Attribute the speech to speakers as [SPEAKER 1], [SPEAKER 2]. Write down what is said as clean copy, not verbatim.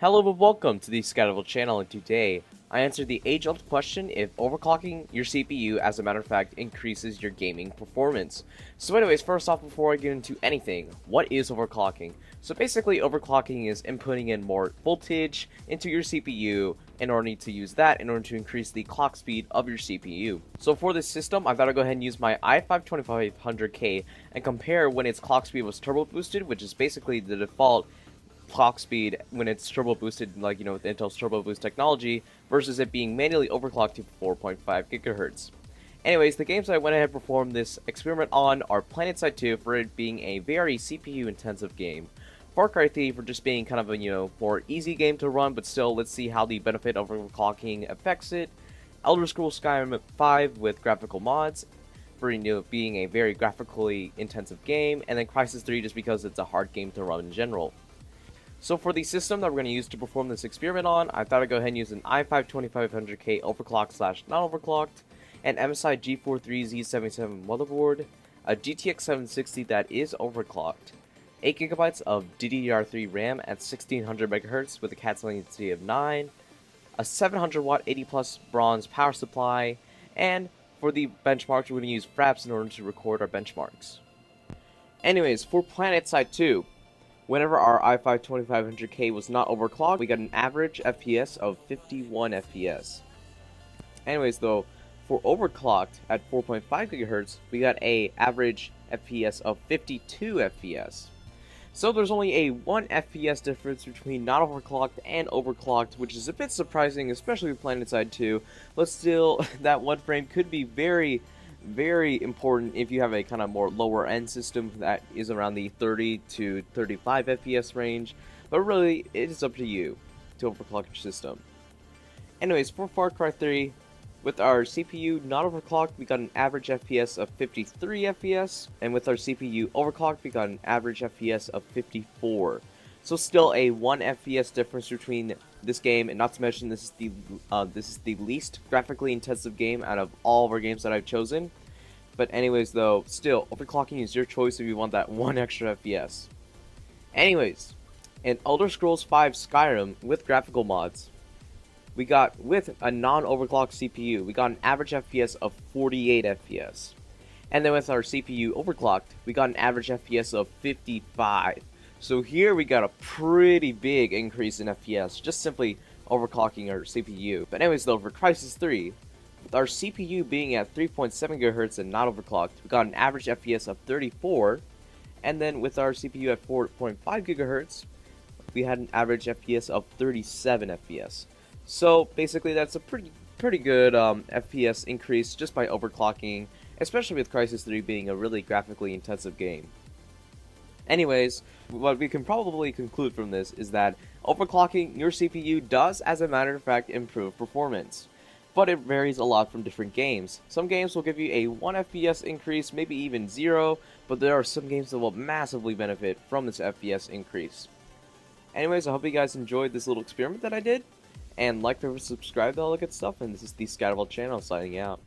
[SPEAKER 1] Hello and welcome to the Skyrim channel, and today I answer the age-old question if overclocking your CPU, as a matter of fact, increases your gaming performance. So anyways, first off, before I get into anything, what is overclocking? So basically, overclocking is inputting in more voltage into your CPU in order to use that in order to increase the clock speed of your CPU. So for this system, I thought I'd go ahead and use my i5-2500K and compare when its clock speed was turbo boosted, which is basically the default clock speed when it's turbo boosted, like, with Intel's turbo boost technology, versus it being manually overclocked to 4.5 gigahertz. Anyways, the games I went ahead and performed this experiment on are PlanetSide 2 for it being a very CPU intensive game, Far Cry 3 for just being kind of a more easy game to run, but still let's see how the benefit of overclocking affects it, Elder Scrolls Skyrim 5 with graphical mods for being a very graphically intensive game, and then Crysis 3 just because it's a hard game to run in general. So for the system that we're going to use to perform this experiment on, I thought I'd go ahead and use an i5-2500K overclocked / non-overclocked, an Msi G43 Z77 Motherboard, a GTX 760 that is overclocked, 8GB of DDR3 Ram at 1600 MHz with a CAD latency of 9, a 700 watt 80 plus bronze power supply, and for the benchmarks we're going to use Fraps in order to record our benchmarks. Anyways, for PlanetSide 2, whenever our i5-2500K was not overclocked, we got an average FPS of 51 FPS. Anyways though, for overclocked at 4.5 GHz, we got a average FPS of 52 FPS. So there's only a 1 FPS difference between not overclocked and overclocked, which is a bit surprising, especially with PlanetSide 2, but still, that one frame could be very important if you have a kind of more lower end system that is around the 30 to 35 FPS range, but really it is up to you to overclock your system. Anyways, for Far Cry 3, with our CPU not overclocked, we got an average FPS of 53 FPS, and with our CPU overclocked, we got an average FPS of 54. So still a 1 FPS difference between this game, and not to mention this is the least graphically intensive game out of all of our games that I've chosen. But anyways though, still, overclocking is your choice if you want that 1 extra FPS. Anyways, in Elder Scrolls 5 Skyrim with graphical mods, we got, with a non-overclocked CPU, we got an average FPS of 48 FPS. And then with our CPU overclocked, we got an average FPS of 55. So here we got a pretty big increase in FPS, just simply overclocking our CPU. But anyways though, for Crysis 3, with our CPU being at 3.7 GHz and not overclocked, we got an average FPS of 34. And then with our CPU at 4.5 GHz, we had an average FPS of 37 FPS. So basically that's a pretty good FPS increase just by overclocking, especially with Crysis 3 being a really graphically intensive game. Anyways, what we can probably conclude from this is that overclocking your CPU does, as a matter of fact, improve performance. But it varies a lot from different games. Some games will give you a 1 FPS increase, maybe even 0, but there are some games that will massively benefit from this FPS increase. Anyways, I hope you guys enjoyed this little experiment that I did, and like, favorite, subscribe to all that good stuff, and this is the Skyrim channel signing out.